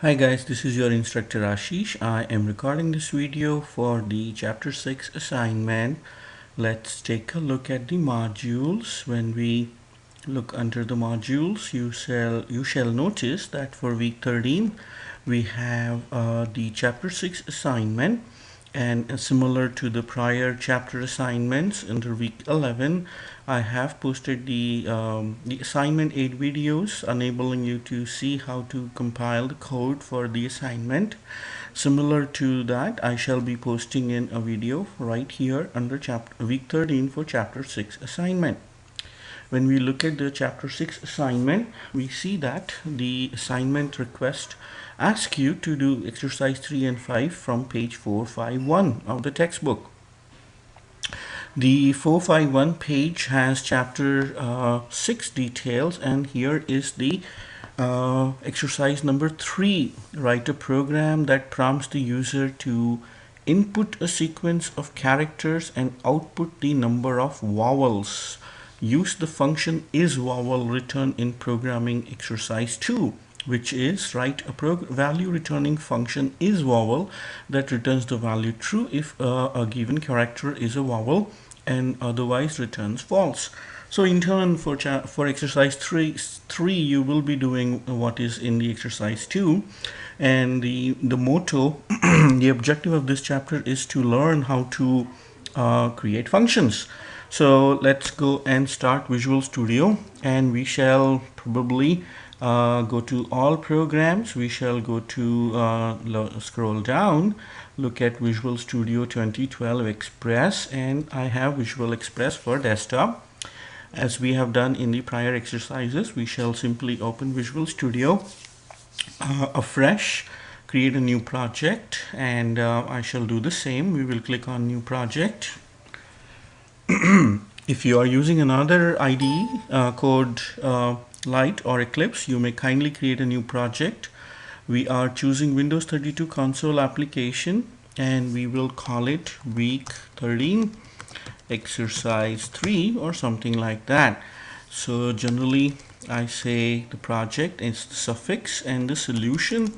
Hi guys, this is your instructor Ashish. I am recording this video for the chapter 6 assignment. Let's take a look at the modules. When we look under the modules, you shall notice that for week 13 we have the chapter 6 assignment, and similar to the prior chapter assignments under week 11, I have posted the assignment 8 videos enabling you to see how to compile the code for the assignment. Similar to that, I shall be posting in a video right here under chapter week 13 for chapter 6 assignment. When we look at the chapter 6 assignment, we see that the assignment request asks you to do exercise 3 and 5 from page 451 of the textbook. The 451 page has chapter 6 details, and here is the exercise number 3. Write a program that prompts the user to input a sequence of characters and output the number of vowels. Use the function isVowel return in programming exercise 2, which is write a value returning function isVowel that returns the value true if a given character is a vowel and otherwise returns false. So in turn, for exercise 3 you will be doing what is in the exercise 2, and the motto the objective of this chapter is to learn how to create functions. So let's go and start Visual Studio, and we shall probably go to all programs. We shall go to scroll down, look at Visual Studio 2012 Express, and I have Visual Express for desktop. As we have done in the prior exercises, we shall simply open Visual Studio afresh, create a new project, and I shall do the same. We will click on New Project. If you are using another IDE, Code Light or Eclipse, you may kindly create a new project. We are choosing Windows 32 console application, and we will call it week 13 exercise 3 or something like that. So generally I say the project is the suffix and the solution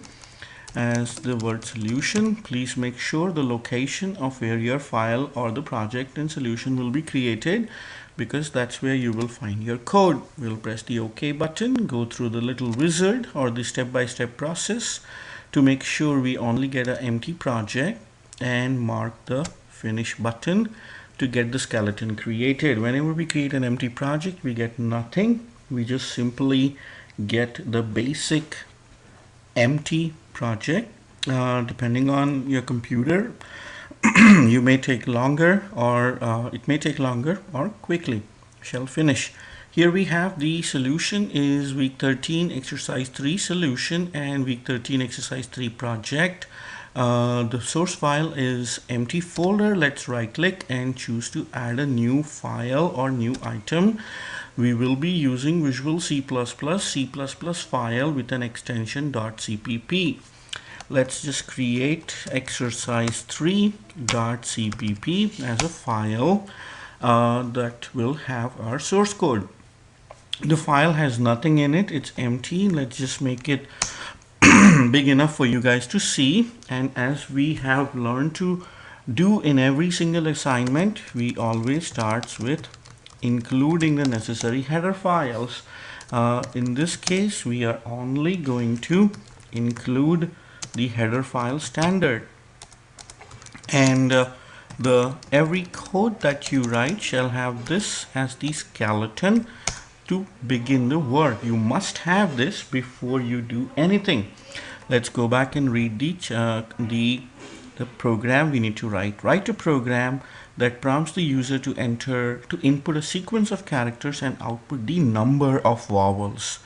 as the word solution. Please make sure the location of where your file or the project and solution will be created, because that's where you will find your code. We'll press the OK button, go through the little wizard or the step-by-step process to make sure we only get an empty project, and mark the finish button to get the skeleton created. Whenever we create an empty project, we get nothing. We just simply get the basic empty project. Depending on your computer, you may take longer, or it may take longer or quickly. Shall finish. Here we have the solution is week 13 exercise 3 solution and week 13 exercise 3 project. The source file is empty folder. Let's right click and choose to add a new file or new item. We will be using Visual C++ file with an extension .cpp. Let's just create exercise 3.cpp as a file that will have our source code. The file has nothing in it, it's empty. Let's just make it big enough for you guys to see. And as we have learned to do in every single assignment, we always starts with including the necessary header files. In this case, we are only going to include the header file standard, and every code that you write shall have this as the skeleton to begin the work. You must have this before you do anything. Let's go back and read the program we need to write a program that prompts the user to input a sequence of characters and output the number of vowels.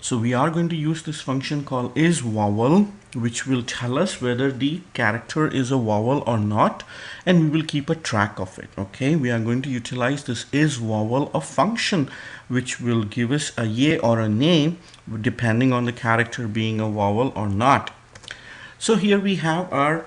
So we are going to use this function called isVowel, which will tell us whether the character is a vowel or not, and we will keep a track of it. Okay, we are going to utilize this isVowel, a function which will give us a yay or a nay depending on the character being a vowel or not. So here we have our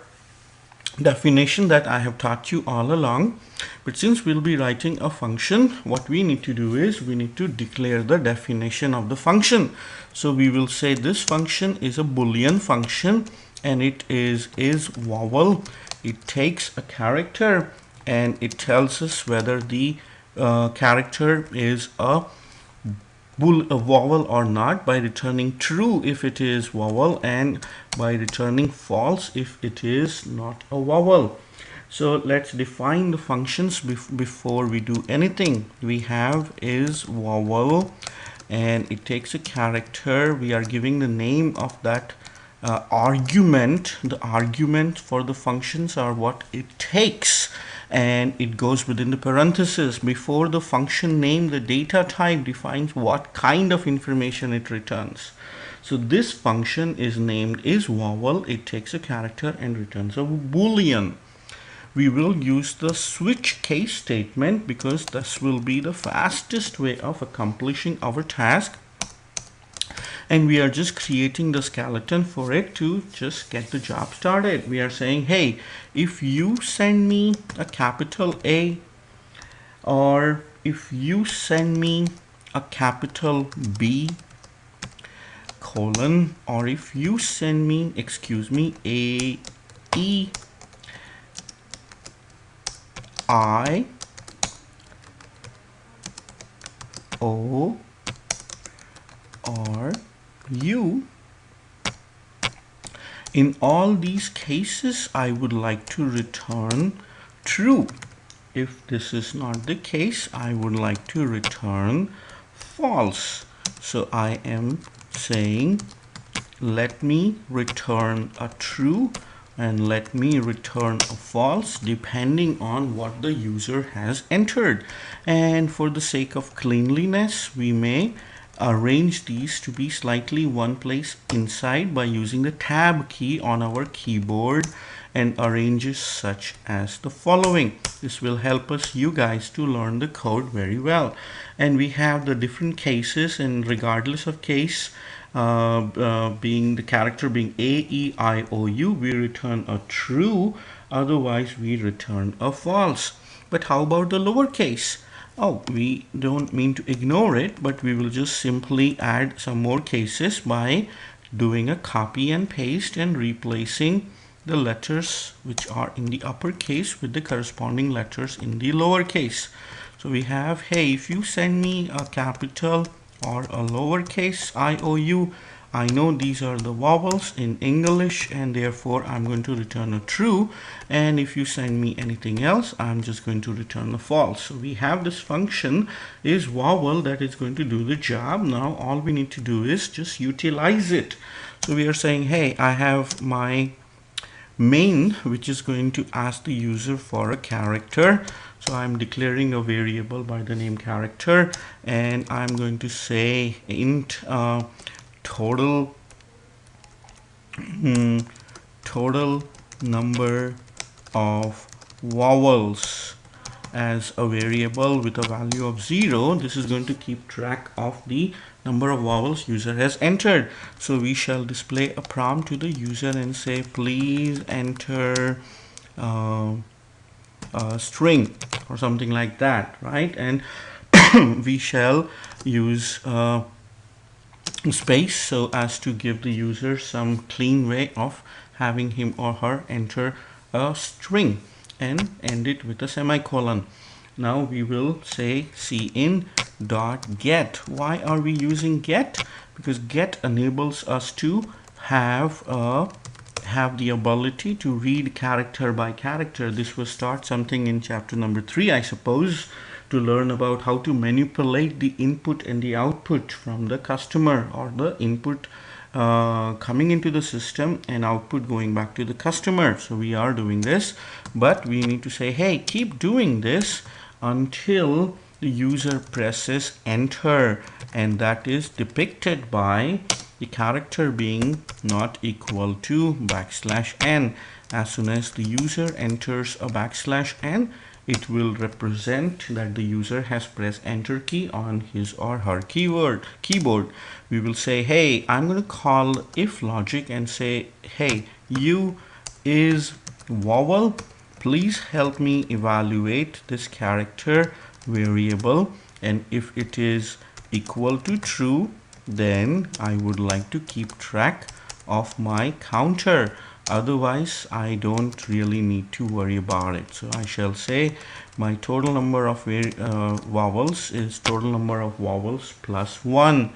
definition that I have taught you all along. But since we'll be writing a function, what we need to do is we need to declare the definition of the function. So we will say this function is a Boolean function, and it is vowel. It takes a character and it tells us whether the character is a vowel or not by returning true if it is vowel, and by returning false if it is not a vowel. So let's define the functions before we do anything. We have is vowel, and it takes a character. We are giving the name of that argument. The argument for the functions are what it takes, and it goes within the parentheses. Before the function name, the data type defines what kind of information it returns. So this function is named is vowel. It takes a character and returns a Boolean. We will use the switch case statement because this will be the fastest way of accomplishing our task, and we are just creating the skeleton for it to just get the job started. We are saying, hey, if you send me a capital A, or if you send me a capital B colon, or if you send me, excuse me, A, E, I, O, or U. In all these cases, I would like to return true. If this is not the case, I would like to return false. So I am saying, let me return a true and let me return a false depending on what the user has entered. And for the sake of cleanliness, we may arrange these to be slightly one place inside by using the tab key on our keyboard, and arranges such as the following. This will help us, you guys, to learn the code very well. And we have the different cases, and regardless of case, being the character being A, E, I, O, U, we return a true, otherwise we return a false. But how about the lowercase? Oh, we don't mean to ignore it, but we will just simply add some more cases by doing a copy and paste and replacing the letters which are in the uppercase with the corresponding letters in the lowercase. So we have, hey, if you send me a capital or a lowercase IOU, I know these are the vowels in English, and therefore I'm going to return a true. And if you send me anything else, I'm just going to return a false. So we have this function is vowel that is going to do the job. Now all we need to do is just utilize it. So we are saying, hey, I have my main, which is going to ask the user for a character. So I'm declaring a variable by the name character, and I'm going to say int total number of vowels as a variable with a value of 0. This is going to keep track of the number of vowels user has entered. So we shall display a prompt to the user and say, please enter a string or something like that, right? And we shall use space so as to give the user some clean way of having him or her enter a string, and end it with a semicolon. Now we will say cin dot get. Why are we using get? Because get enables us to have the ability to read character by character. This will start something in chapter number 3, I suppose, to learn about how to manipulate the input and the output from the customer, or the input coming into the system and output going back to the customer. So we are doing this, but we need to say, hey, keep doing this until the user presses enter, and that is depicted by the character being not equal to \n. As soon as the user enters a \n, it will represent that the user has pressed enter key on his or her keyboard. We will say, hey, I'm going to call if logic and say, hey, u is vowel, please help me evaluate this character variable, and if it is equal to true, then I would like to keep track of my counter. Otherwise, I don't really need to worry about it. So I shall say my total number of vowels is total number of vowels plus 1.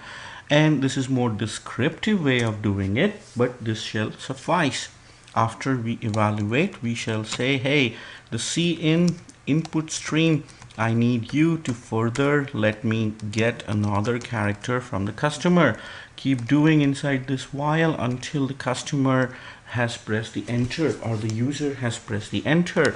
And this is more descriptive way of doing it, but this shall suffice. After we evaluate, we shall say, hey, the cin input stream, I need you to further let me get another character from the customer. Keep doing inside this while until the customer has pressed the enter or the user has pressed the enter.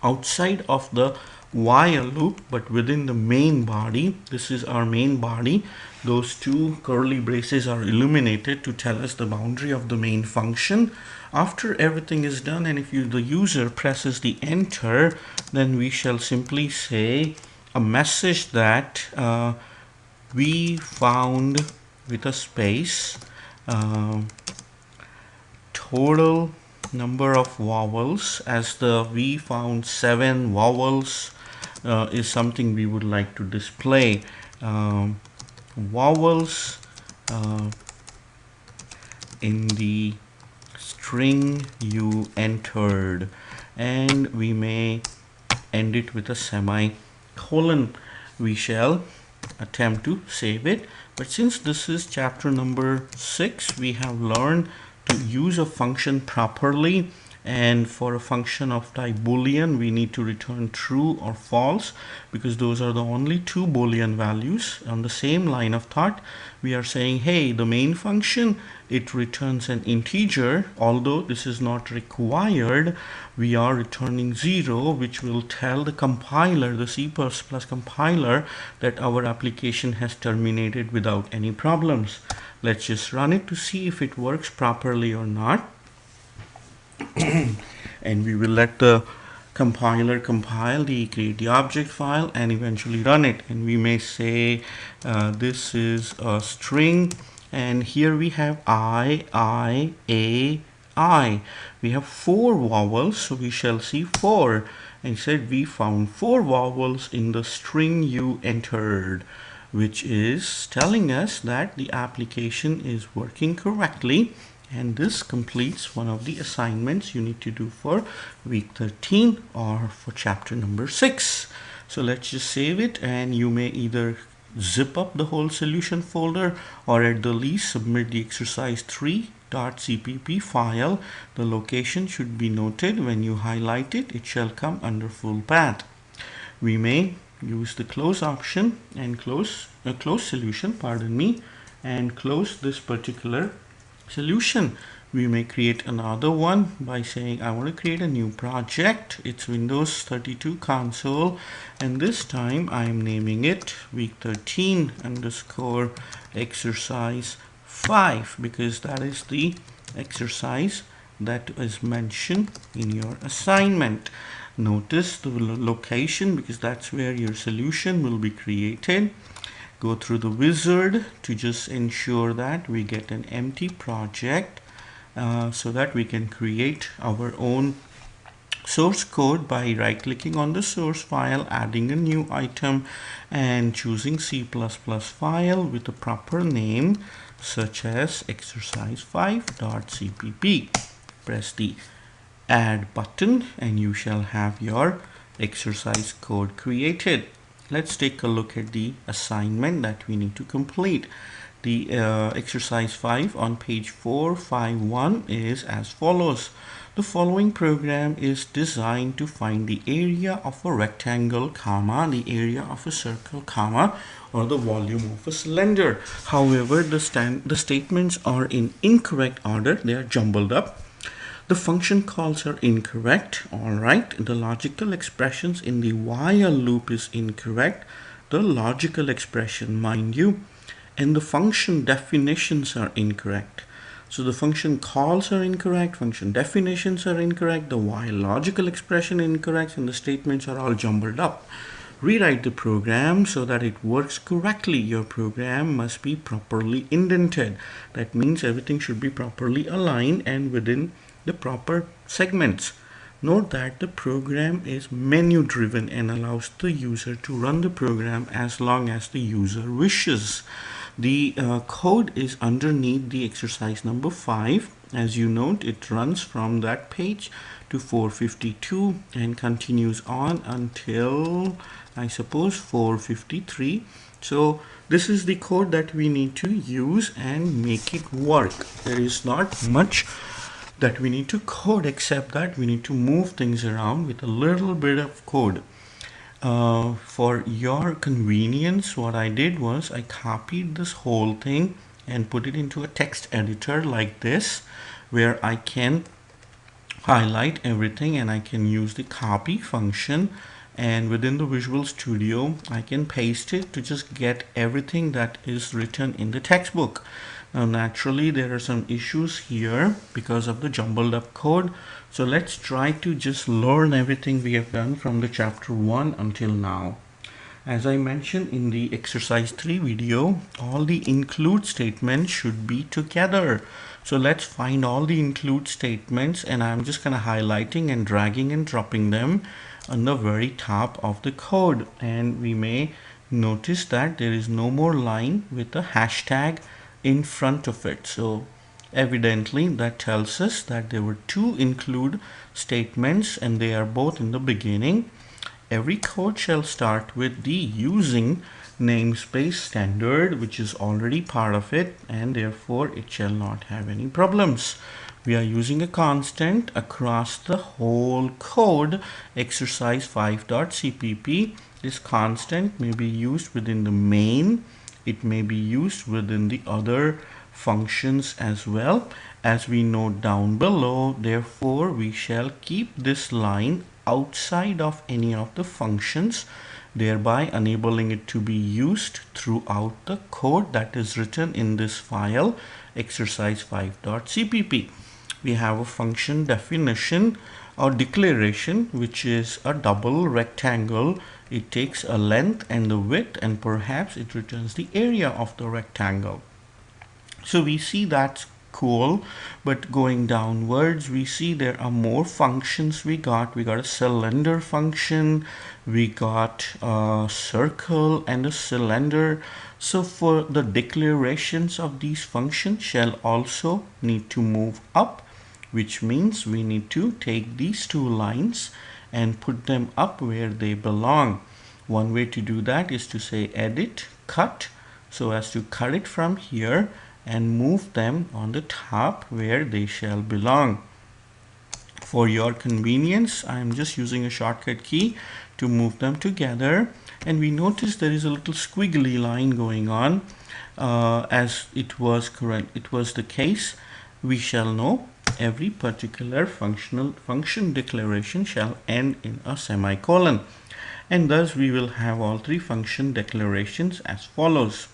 Outside of the while loop, but within the main body, this is our main body, those two curly braces are illuminated to tell us the boundary of the main function. After everything is done, and if the user presses the enter, then we shall simply say a message that we found with a space total number of vowels, as we found 7 vowels is something we would like to display. Vowels in the string you entered, and we may end it with a semicolon. We shall attempt to save it, but since this is chapter number 6, we have learned to use a function properly, and for a function of type boolean we need to return true or false, because those are the only two boolean values. On the same line of thought, we are saying, hey, the main function, it returns an integer. Although this is not required, we are returning 0, which will tell the compiler, the C++ compiler, that our application has terminated without any problems. Let's just run it to see if it works properly or not. And we will let the compiler compile create the object file and eventually run it. And we may say this is a string, and here we have I, A. We have 4 vowels, so we shall see 4. And said we found 4 vowels in the string you entered, which is telling us that the application is working correctly. And this completes one of the assignments you need to do for week 13 or for chapter number 6. So let's just save it, and you may either zip up the whole solution folder or at the least submit the exercise 3.cpp file. The location should be noted. When you highlight it, it shall come under full path. We may use the close option and close solution, pardon me, and close this particular solution. We may create another one by saying I want to create a new project. It's Windows 32 console, and this time I am naming it week 13 underscore exercise 5, because that is the exercise that is mentioned in your assignment. Notice the location, because that's where your solution will be created. Go through the wizard to just ensure that we get an empty project so that we can create our own source code by right-clicking on the source file, adding a new item, and choosing C++ file with a proper name such as exercise5.cpp. Press the add button and you shall have your exercise code created. Let's take a look at the assignment that we need to complete. The exercise 5 on page 451 is as follows. The following program is designed to find the area of a rectangle, comma, the area of a circle, comma, or the volume of a cylinder. However, the statements are in incorrect order. They are jumbled up. The function calls are incorrect. Alright, the logical expressions in the while loop is incorrect. The logical expression, mind you, and the function definitions are incorrect. So the function calls are incorrect, function definitions are incorrect, the while logical expression incorrect, and the statements are all jumbled up. Rewrite the program so that it works correctly. Your program must be properly indented. That means everything should be properly aligned and within the proper segments. Note that the program is menu driven and allows the user to run the program as long as the user wishes. The code is underneath the exercise number 5. As you note, it runs from that page to 452 and continues on until, I suppose, 453. So this is the code that we need to use and make it work. There is not much that we need to code, except that we need to move things around with a little bit of code. For your convenience, what I did was I copied this whole thing and put it into a text editor like this, where I can highlight everything and I can use the copy function, and within the Visual Studio I can paste it to just get everything that is written in the textbook. Now naturally there are some issues here because of the jumbled up code, so let's try to just learn everything we have done from the chapter 1 until now. As I mentioned in the exercise 3 video, all the include statements should be together. So let's find all the include statements, and I'm just kind of highlighting and dragging and dropping them on the very top of the code. And we may notice that there is no more line with the hashtag in front of it. So evidently that tells us that there were 2 include statements and they are both in the beginning. Every code shall start with the using namespace standard, which is already part of it, and therefore it shall not have any problems. We are using a constant across the whole code. Exercise 5.cpp. This constant may be used within the main. It may be used within the other functions as well, as we note down below. Therefore, we shall keep this line outside of any of the functions, thereby enabling it to be used throughout the code that is written in this file, exercise 5.cpp. We have a function definition or declaration, which is a double rectangle. It takes a length and the width, and perhaps it returns the area of the rectangle. So we see that's cool, but going downwards we see there are more functions. We got a cylinder function, we got a circle and a cylinder. So for the declarations of these functions shall also need to move up, which means we need to take these 2 lines and put them up where they belong. One way to do that is to say edit cut, so as to cut it from here and move them on the top where they shall belong. For your convenience, I am just using a shortcut key to move them together, and we notice there is a little squiggly line going on. As it was the case, we shall know every particular function declaration shall end in a semicolon, and thus we will have all 3 function declarations as follows.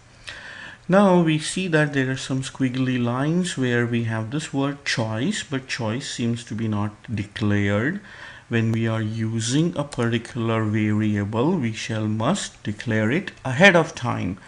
Now we see that there are some squiggly lines where we have this word choice, but choice seems to be not declared. When we are using a particular variable, we must declare it ahead of time.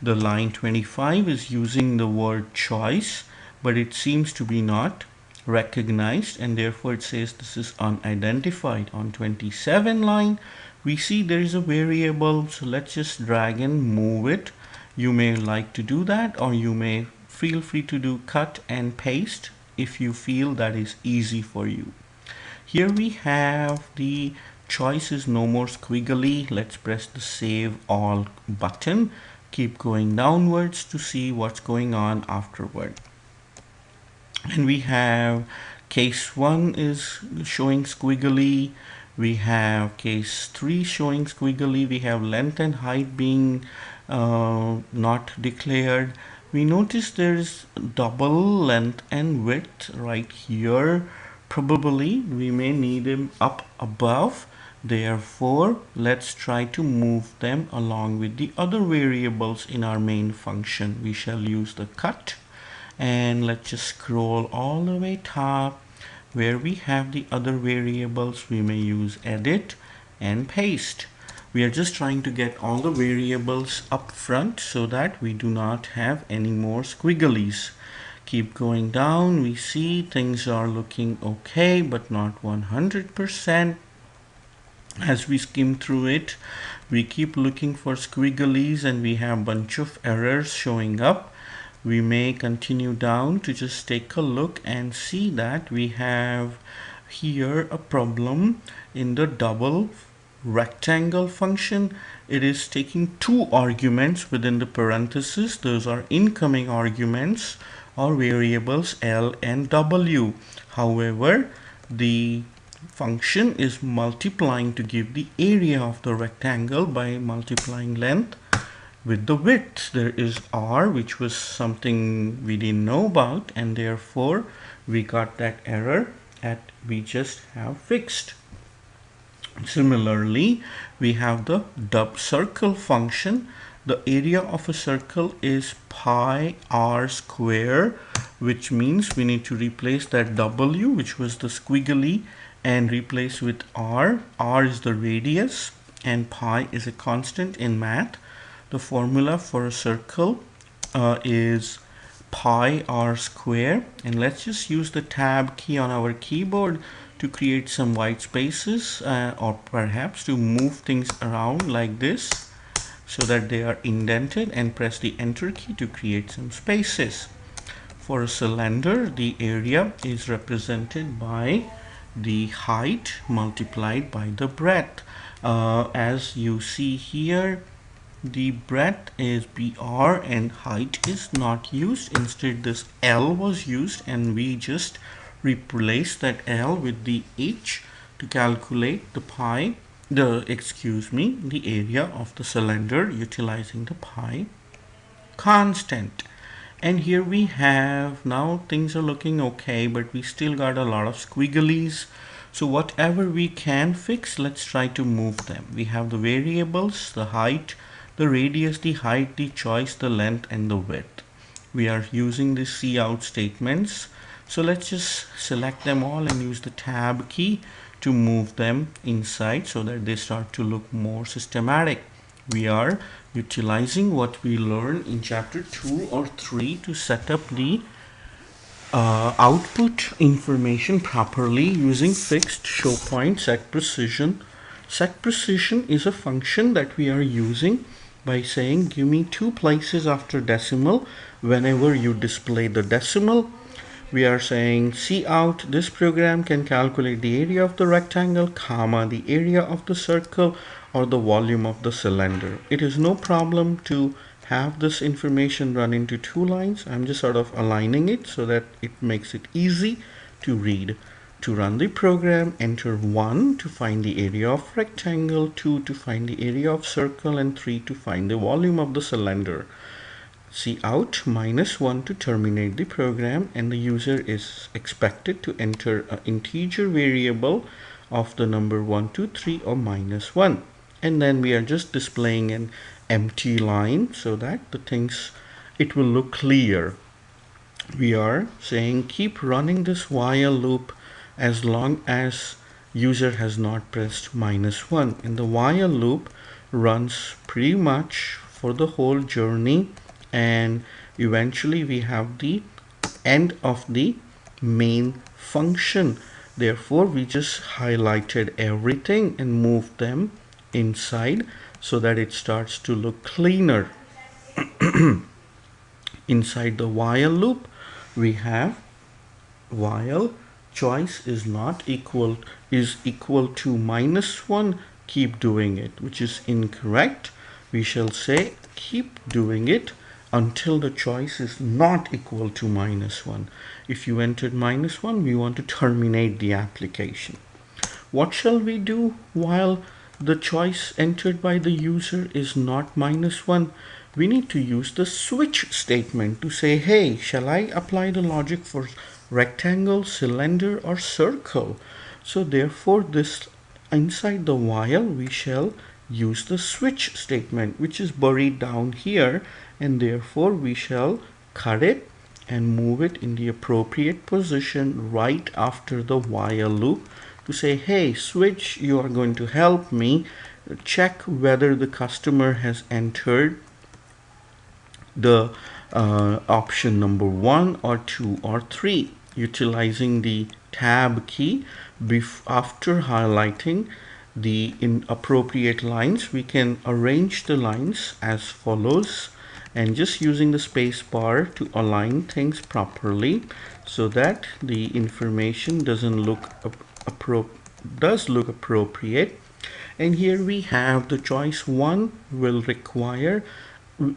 The line 25 is using the word choice, but it seems to be not recognized, and therefore it says this is unidentified. On 27 line, we see there is a variable, so let's just drag and move it. You may like to do that, or you may feel free to do cut and paste if you feel that is easy for you. Here we have the choice is no more squiggly. Let's press the save all button. Keep going downwards to see what's going on afterward. And we have case 1 is showing squiggly. We have case 3 showing squiggly. We have length and height being not declared. We notice there is double length and width right here. Probably we may need them up above. Therefore, let's try to move them along with the other variables in our main function. We shall use the cut, and let's just scroll all the way top. Where we have the other variables, we may use edit and paste. We are just trying to get all the variables up front so that we do not have any more squigglies. Keep going down, we see things are looking okay, but not 100%. As we skim through it, we keep looking for squigglies and we have a bunch of errors showing up. We may continue down to just take a look and see that we have here a problem in the double rectangle function. It is taking two arguments within the parentheses. Those are incoming arguments or variables L and W. However, the function is multiplying to give the area of the rectangle by multiplying length with the width. There is R, which was something we didn't know about, and therefore we got that error that we just have fixed. Similarly, we have the dub circle function. The area of a circle is pi r square, which means we need to replace that W, which was the squiggly, and replace with r. R is the radius and pi is a constant in math. The formula for a circle is pi r square, and let's just use the tab key on our keyboard to create some white spaces or perhaps to move things around like this so that they are indented, and press the enter key to create some spaces. For a cylinder, the area is represented by the height multiplied by the breadth. As you see here, the breadth is BR and height is not used. Instead, this L was used, and we just replace that L with the H to calculate the the area of the cylinder utilizing the pi constant. And here we have, now things are looking okay, but we still got a lot of squigglies. So whatever we can fix, let's try to move them. We have the variables, the height, the radius, the height, the choice, the length, and the width. We are using the cout statements. So let's just select them all and use the tab key to move them inside so that they start to look more systematic. We are utilizing what we learned in chapter 2 or 3 to set up the output information properly using fixed, show point, set precision. Set precision is a function that we are using by saying give me 2 places after decimal whenever you display the decimal. We are saying cout, this program can calculate the area of the rectangle, comma, the area of the circle, or the volume of the cylinder. It is no problem to have this information run into 2 lines. I'm just sort of aligning it so that it makes it easy to read. To run the program, enter 1 to find the area of rectangle, 2 to find the area of circle, and 3 to find the volume of the cylinder. Cout -1 to terminate the program, and the user is expected to enter an integer variable of the number 1, 2, 3 or -1. And then we are just displaying an empty line so that it will look clear. We are saying keep running this while loop as long as user has not pressed -1, and the while loop runs pretty much for the whole journey, and eventually we have the end of the main function. Therefore, we just highlighted everything and moved them inside so that it starts to look cleaner. Inside the while loop, we have while choice is equal to -1, keep doing it, which is incorrect. We shall say keep doing it until the choice is not equal to -1. If you entered -1, we want to terminate the application. What shall we do while the choice entered by the user is not -1? We need to use the switch statement to say, hey, shall I apply the logic for rectangle, cylinder, or circle? So therefore, this inside the while, we shall use the switch statement, which is buried down here, and therefore we shall cut it and move it in the appropriate position right after the while loop to say, hey, switch, you are going to help me check whether the customer has entered the option number 1 or 2 or 3. Utilizing the tab key after highlighting the inappropriate lines, we can arrange the lines as follows, and just using the space bar to align things properly so that the information doesn't look appropriate. And here we have the choice 1 will require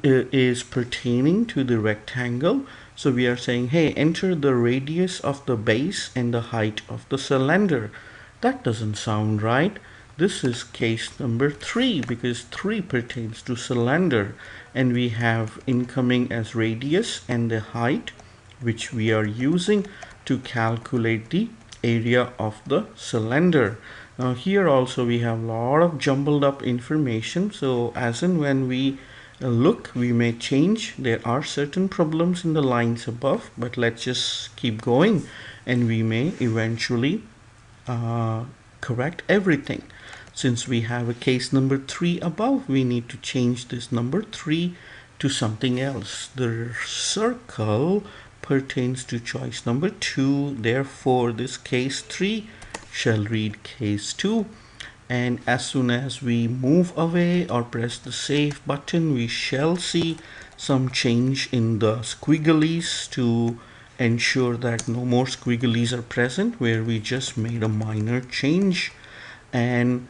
is pertaining to the rectangle. So we are saying, hey, enter the radius of the base and the height of the cylinder. That doesn't sound right. This is case number 3 because 3 pertains to cylinder, and we have incoming as radius and the height, which we are using to calculate the area of the cylinder. Now here also we have a lot of jumbled up information, so as and when we look, we may change. There are certain problems in the lines above, but let's just keep going and we may eventually correct everything. Since we have a case number 3 above, we need to change this number 3 to something else. The circle pertains to choice number 2, therefore this case 3 shall read case 2. And as soon as we move away or press the save button, we shall see some change in the squigglies to ensure that no more squigglies are present where we just made a minor change. And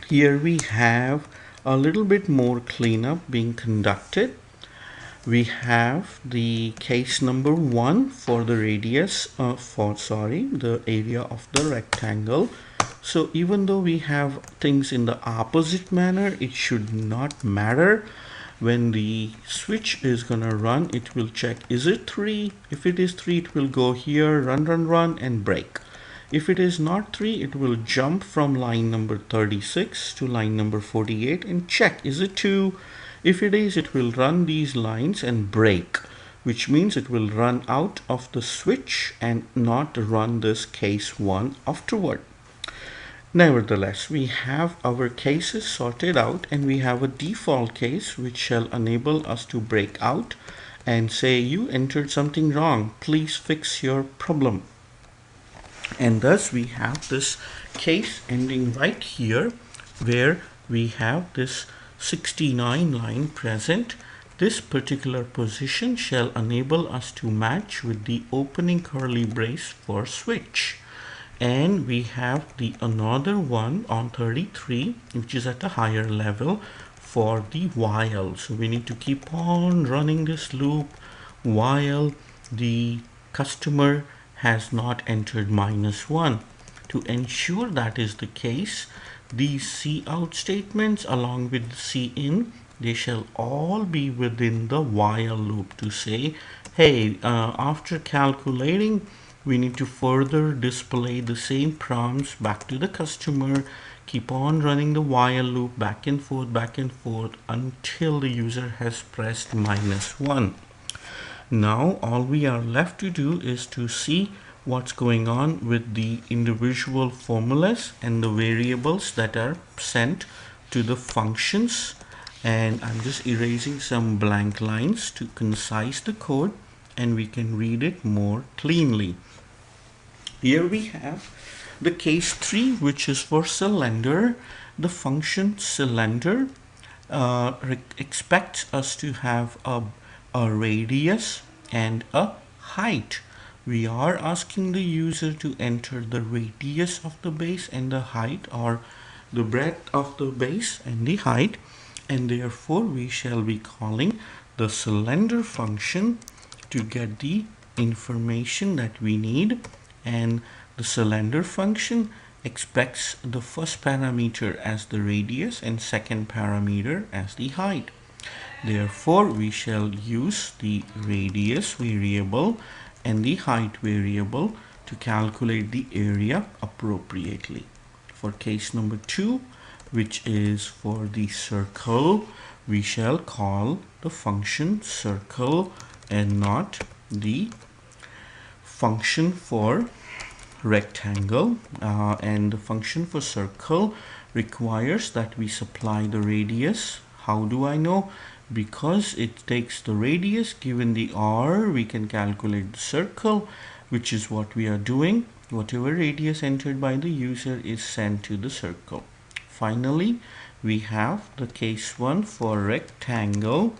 here we have a little bit more cleanup being conducted. We have the case number 1 for the radius the area of the rectangle. So even though we have things in the opposite manner, it should not matter. When the switch is gonna run, it will check, is it 3? If it is 3, it will go here, run and break. If it is not 3, it will jump from line number 36 to line number 48 and check, is it 2? If it is, it will run these lines and break, which means it will run out of the switch and not run this case 1 afterward. Nevertheless, we have our cases sorted out, and we have a default case which shall enable us to break out and say, you entered something wrong, please fix your problem. And thus we have this case ending right here where we have this 69 line present. This particular position shall enable us to match with the opening curly brace for switch. And we have the another one on 33, which is at a higher level for the while. So we need to keep on running this loop while the customer has not entered -1. To ensure that is the case, these cout statements along with cin, they shall all be within the while loop to say, hey, after calculating, we need to further display the same prompts back to the customer. Keep on running the while loop back and forth until the user has pressed -1. Now all we are left to do is to see what's going on with the individual formulas and the variables that are sent to the functions. And I'm just erasing some blank lines to concise the code and we can read it more cleanly. Here we have the case 3, which is for cylinder. The function cylinder expects us to have a radius and a height. We are asking the user to enter the radius of the base and the height, or the breadth of the base and the height, and therefore we shall be calling the cylinder function to get the information that we need. And the cylinder function expects the first parameter as the radius and second parameter as the height. Therefore, we shall use the radius variable and the height variable to calculate the area appropriately. For case number 2, which is for the circle, we shall call the function circle and not the function for rectangle. And the function for circle requires that we supply the radius. How do I know? Because it takes the radius given the r, we can calculate the circle, which is what we are doing. Whatever radius entered by the user is sent to the circle. Finally, we have the case 1 for rectangle.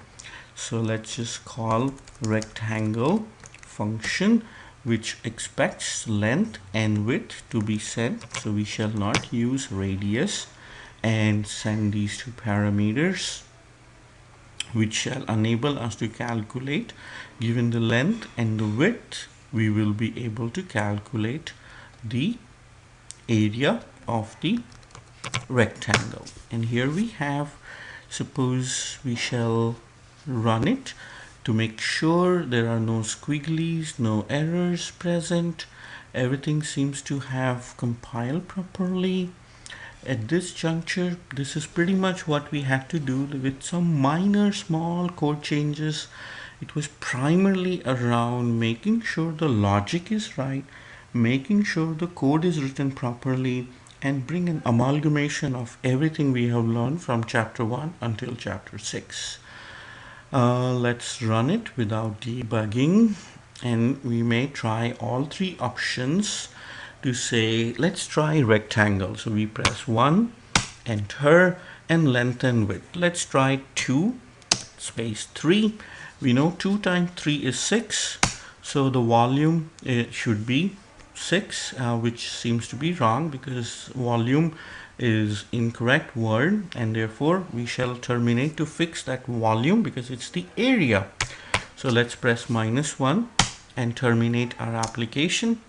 So let's just call rectangle function, which expects length and width to be sent. So we shall not use radius and send these two parameters, which shall enable us to calculate. Given the length and the width, we will be able to calculate the area of the rectangle. And here we have, suppose we shall run it to make sure there are no squigglies, no errors present. Everything seems to have compiled properly. At this juncture, this is pretty much what we had to do with some minor small code changes. It was primarily around making sure the logic is right, making sure the code is written properly, and bring an amalgamation of everything we have learned from chapter 1 until chapter 6. Let's run it without debugging, and we may try all three options to say, let's try rectangle. So we press 1, enter, and length and width. Let's try 2, space 3. We know 2 times 3 is 6. So the volume should be 6, which seems to be wrong because volume is incorrect word, and therefore we shall terminate to fix that volume because it's the area. So let's press -1 and terminate our application.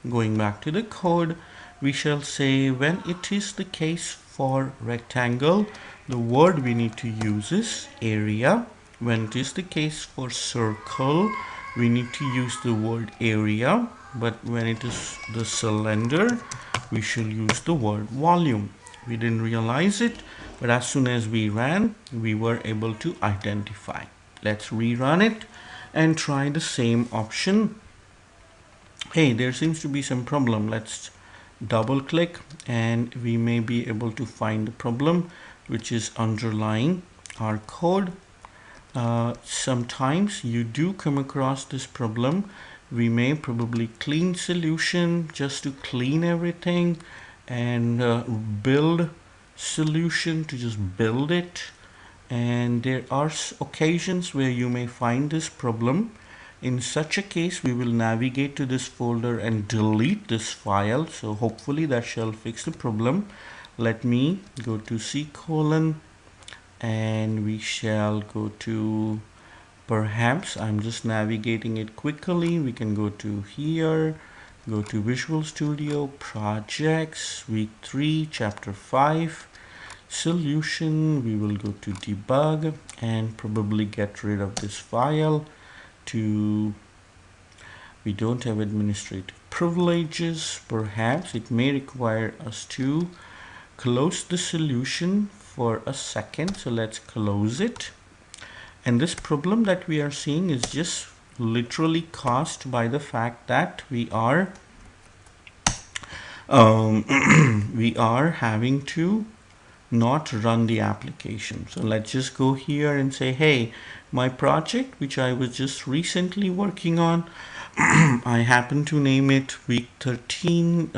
Going back to the code, we shall say when it is the case for rectangle, the word we need to use is area. When it is the case for circle, we need to use the word area. But when it is the cylinder, we shall use the word volume. We didn't realize it, but as soon as we ran, we were able to identify. Let's rerun it and try the same option. Hey, there seems to be some problem. Let's double click and we may be able to find the problem which is underlying our code. Sometimes you do come across this problem. We may probably clean solution just to clean everything, and build solution to just build it. And there are occasions where you may find this problem. In such a case, we will navigate to this folder and delete this file. So hopefully that shall fix the problem. Let me go to C:, and we shall go to, perhaps I'm just navigating it quickly. We can go to here, go to Visual Studio, Projects, Week 3, Chapter 5, Solution. We will go to Debug and probably get rid of this file. We don't have administrative privileges. Perhaps it may require us to close the solution for a second. So let's close it. And this problem that we are seeing is just literally caused by the fact that we are we are having to not run the application. So let's just go here and say, hey, my project which I was just recently working on, I happen to name it week 13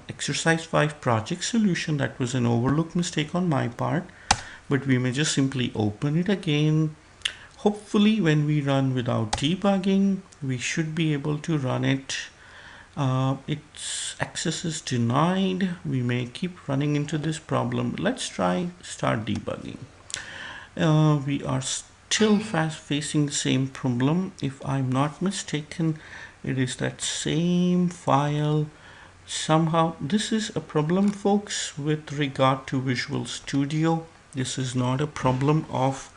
exercise 5 project solution. That was an overlooked mistake on my part, but we may just simply open it again. Hopefully when we run without debugging, we should be able to run it. Its access is denied. We may keep running into this problem. Let's try start debugging. We are still facing the same problem. If I'm not mistaken, it is that same file. Somehow this is a problem, folks, with regard to Visual Studio. This is not a problem of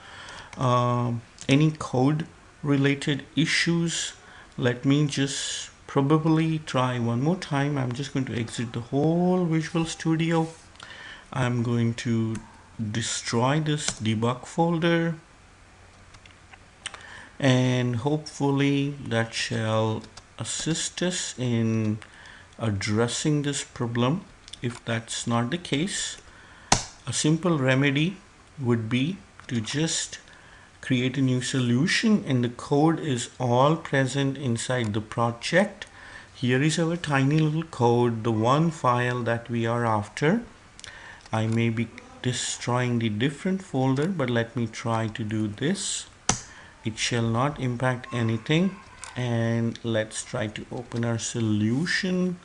any code related issues. Let me just probably try one more time. I'm just going to exit the whole Visual Studio. I'm going to destroy this debug folder, and hopefully that shall assist us in addressing this problem. If that's not the case, a simple remedy would be to just create a new solution, and the code is all present inside the project. Here is our tiny little code, the one file that we are after. I may be destroying the different folder, but let me try to do this. It shall not impact anything. And let's try to open our solution.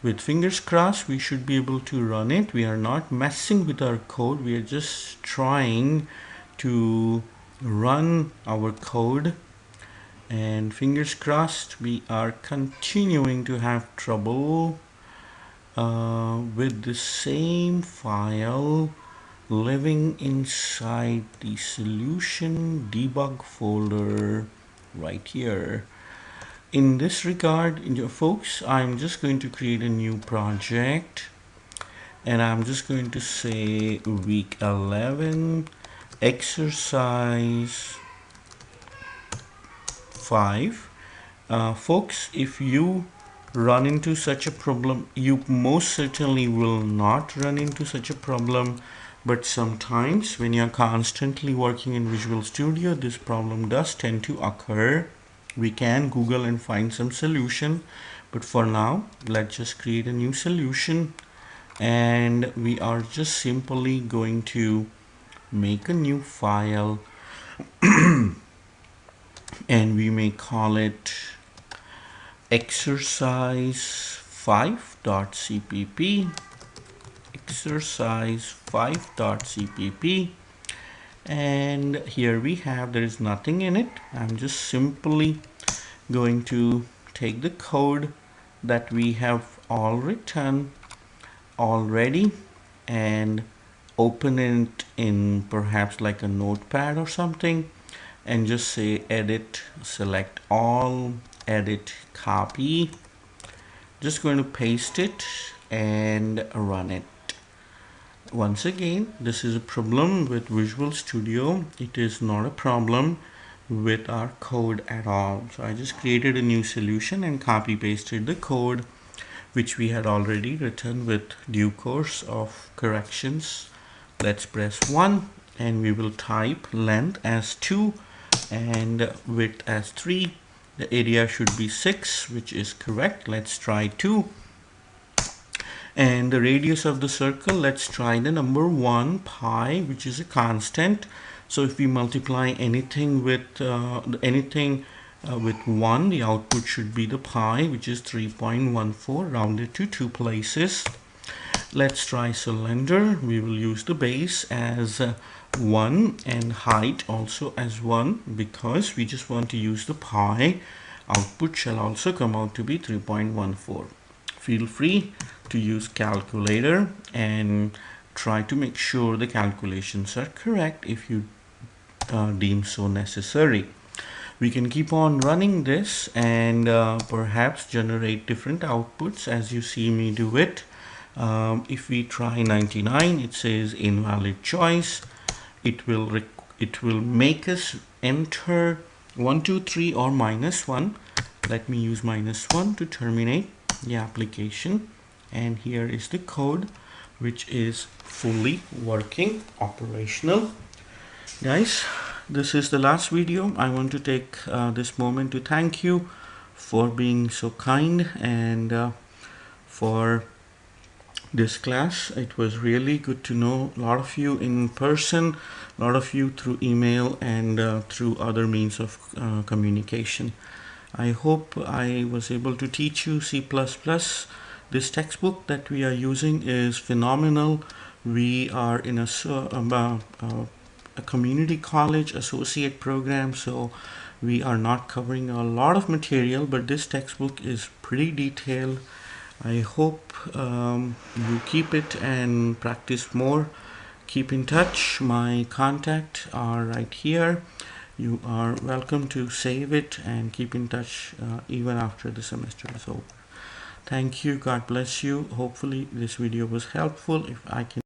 With fingers crossed, we should be able to run it. We are not messing with our code. We are just trying to run our code. And fingers crossed, we are continuing to have trouble with the same file living inside the solution debug folder right here. In this regard, folks, I'm just going to create a new project, and I'm just going to say week 11 exercise 5. Folks, if you run into such a problem, you most certainly will not run into such a problem, but sometimes when you're constantly working in Visual Studio, this problem does tend to occur. We can Google and find some solution, but for now, let's just create a new solution, and we are just simply going to make a new file and we may call it exercise5.cpp, exercise5.cpp, and here we have, there is nothing in it. I'm just simply going to take the code that we have all written already and open it in perhaps like a notepad or something, and just say edit, select all, edit, copy. Just going to paste it and run it. Once again, this is a problem with Visual Studio. It is not a problem with our code at all. So I just created a new solution and copy pasted the code which we had already written with due course of corrections. Let's press 1 and we will type length as 2 and width as 3. The area should be 6, which is correct. Let's try 2. And the radius of the circle, let's try the number 1, pi, which is a constant. So if we multiply anything with with 1, the output should be the pi, which is 3.14, rounded to 2 places. Let's try cylinder. We will use the base as 1 and height also as 1 because we just want to use the pi. Output shall also come out to be 3.14. Feel free to use calculator and try to make sure the calculations are correct if you deem so necessary. We can keep on running this and perhaps generate different outputs as you see me do it. If we try 99, it says invalid choice. It will make us enter 1, 2, 3 or -1. Let me use -1 to terminate the application, and here is the code which is fully working, operational. Guys, this is the last video. I want to take this moment to thank you for being so kind and for this class. It was really good to know a lot of you in person, a lot of you through email and through other means of communication. I hope I was able to teach you C++. This textbook that we are using is phenomenal. We are in a community college associate program, so we are not covering a lot of material, but this textbook is pretty detailed. I hope you keep it and practice more. Keep in touch. My contacts are right here. You are welcome to save it and keep in touch even after the semester is over. Thank you. God bless you. Hopefully this video was helpful. If I can